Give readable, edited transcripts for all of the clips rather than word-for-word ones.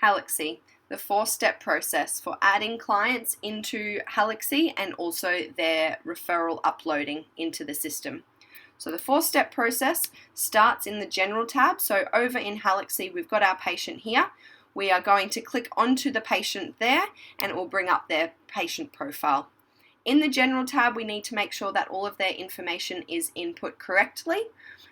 Halaxy, the 4-step process for adding clients into Halaxy and also their referral uploading into the system. So the 4-step process starts in the General tab. So over in Halaxy, we've got our patient here. We are going to click onto the patient there and it will bring up their patient profile. In the General tab, we need to make sure that all of their information is input correctly.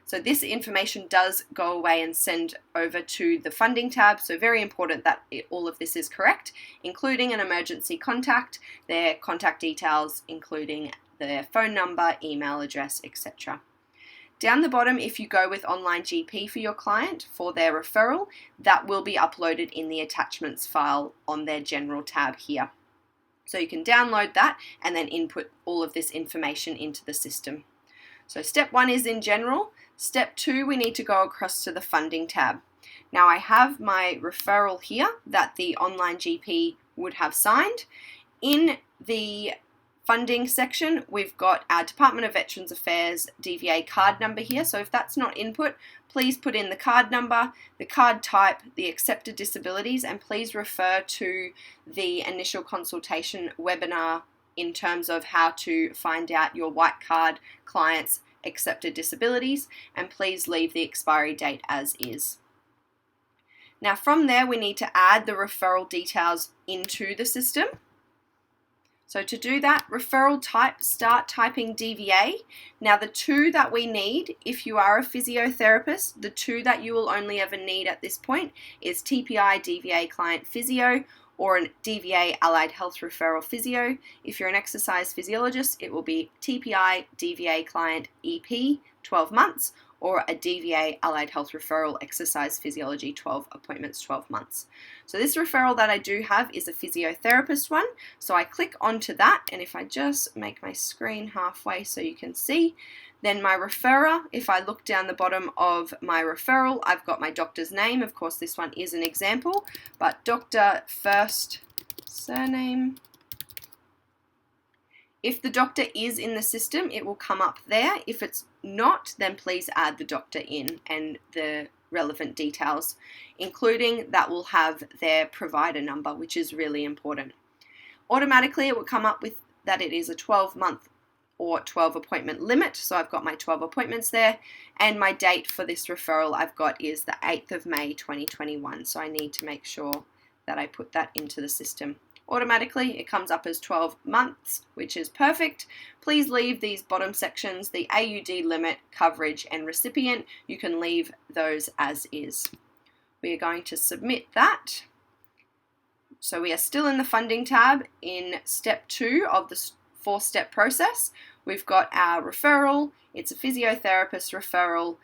So this information does go away and send over to the Funding tab. So very important that all of this is correct, including an emergency contact, their contact details, including their phone number, email address, etc. Down the bottom, if you go with Online GP for your client for their referral, that will be uploaded in the attachments file on their General tab here. So you can download that and then input all of this information into the system. So step 1 is in General. Step 2, we need to go across to the Funding tab. Now I have my referral here that the Online GP would have signed. In the Funding section, we've got our Department of Veterans Affairs DVA card number here. So if that's not input, please put in the card number, the card type, the accepted disabilities, and please refer to the initial consultation webinar in terms of how to find out your white card clients' accepted disabilities, and please leave the expiry date as is. Now from there, we need to add the referral details into the system. So to do that, referral type, start typing DVA. Now the 2 that we need, if you are a physiotherapist, the 2 that you will only ever need at this point is TPI DVA Client Physio or a DVA Allied Health Referral Physio. If you're an exercise physiologist, it will be TPI DVA Client EP 12 months or a DVA Allied Health Referral Exercise Physiology 12 appointments 12 months. So this referral that I do have is a physiotherapist one. So I click onto that, and if I just make my screen halfway so you can see, then my referrer, if I look down the bottom of my referral, I've got my doctor's name. Of course, this one is an example, but doctor first surname. If the doctor is in the system, it will come up there. If it's not, then please add the doctor in and the relevant details, including that will have their provider number, which is really important. Automatically, it will come up with that it is a 12-month or 12 appointment limit. So I've got my 12 appointments there, and my date for this referral I've got is the 8th of May 2021. So I need to make sure that I put that into the system. Automatically, it comes up as 12 months, which is perfect. Please leave these bottom sections, the AUD limit, coverage, and recipient. You can leave those as is. We are going to submit that. So we are still in the Funding tab in step 2 of the 4-step process. We've got our referral. It's a physiotherapist referral.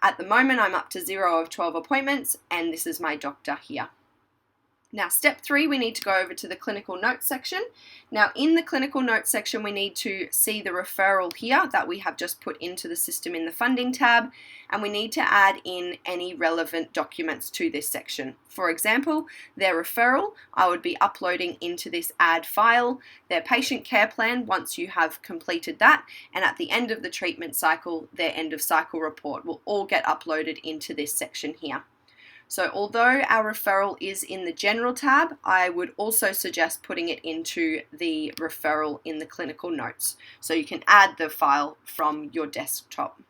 At the moment, I'm up to 0 of 12 appointments, and this is my doctor here. Now, step 3, we need to go over to the clinical notes section. Now, in the clinical notes section, we need to see the referral here that we have just put into the system in the Funding tab, and we need to add in any relevant documents to this section. For example, their referral, I would be uploading into this add file, their patient care plan once you have completed that, and at the end of the treatment cycle, their end of cycle report will all get uploaded into this section here. So although our referral is in the General tab, I would also suggest putting it into the referral in the clinical notes. So you can add the file from your desktop.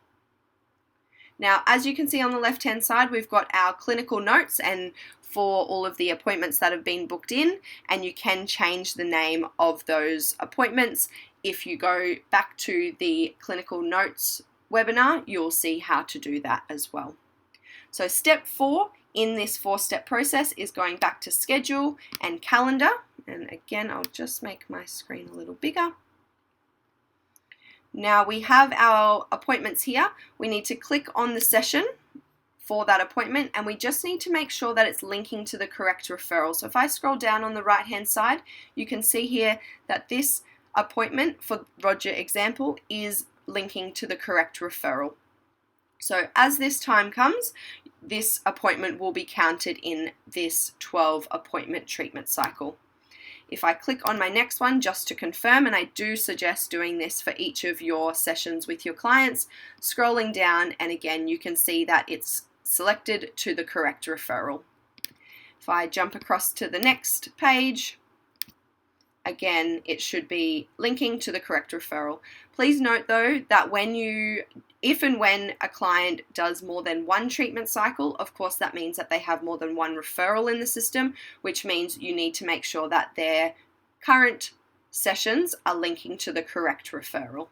Now, as you can see on the left-hand side, we've got our clinical notes and for all of the appointments that have been booked in, and you can change the name of those appointments. If you go back to the clinical notes webinar, you'll see how to do that as well. So step 4 in this 4-step process is going back to schedule and calendar. And again, I'll just make my screen a little bigger. Now we have our appointments here. We need to click on the session for that appointment, and we just need to make sure that it's linking to the correct referral. So if I scroll down on the right hand side, you can see here that this appointment for Roger example is linking to the correct referral. So as this time comes, this appointment will be counted in this 12 appointment treatment cycle. If I click on my next one just to confirm, and I do suggest doing this for each of your sessions with your clients, scrolling down, and again you can see that it's selected to the correct referral. If I jump across to the next page, again, it should be linking to the correct referral. Please note though that if and when a client does more than one treatment cycle, of course that means that they have more than one referral in the system, which means you need to make sure that their current sessions are linking to the correct referral.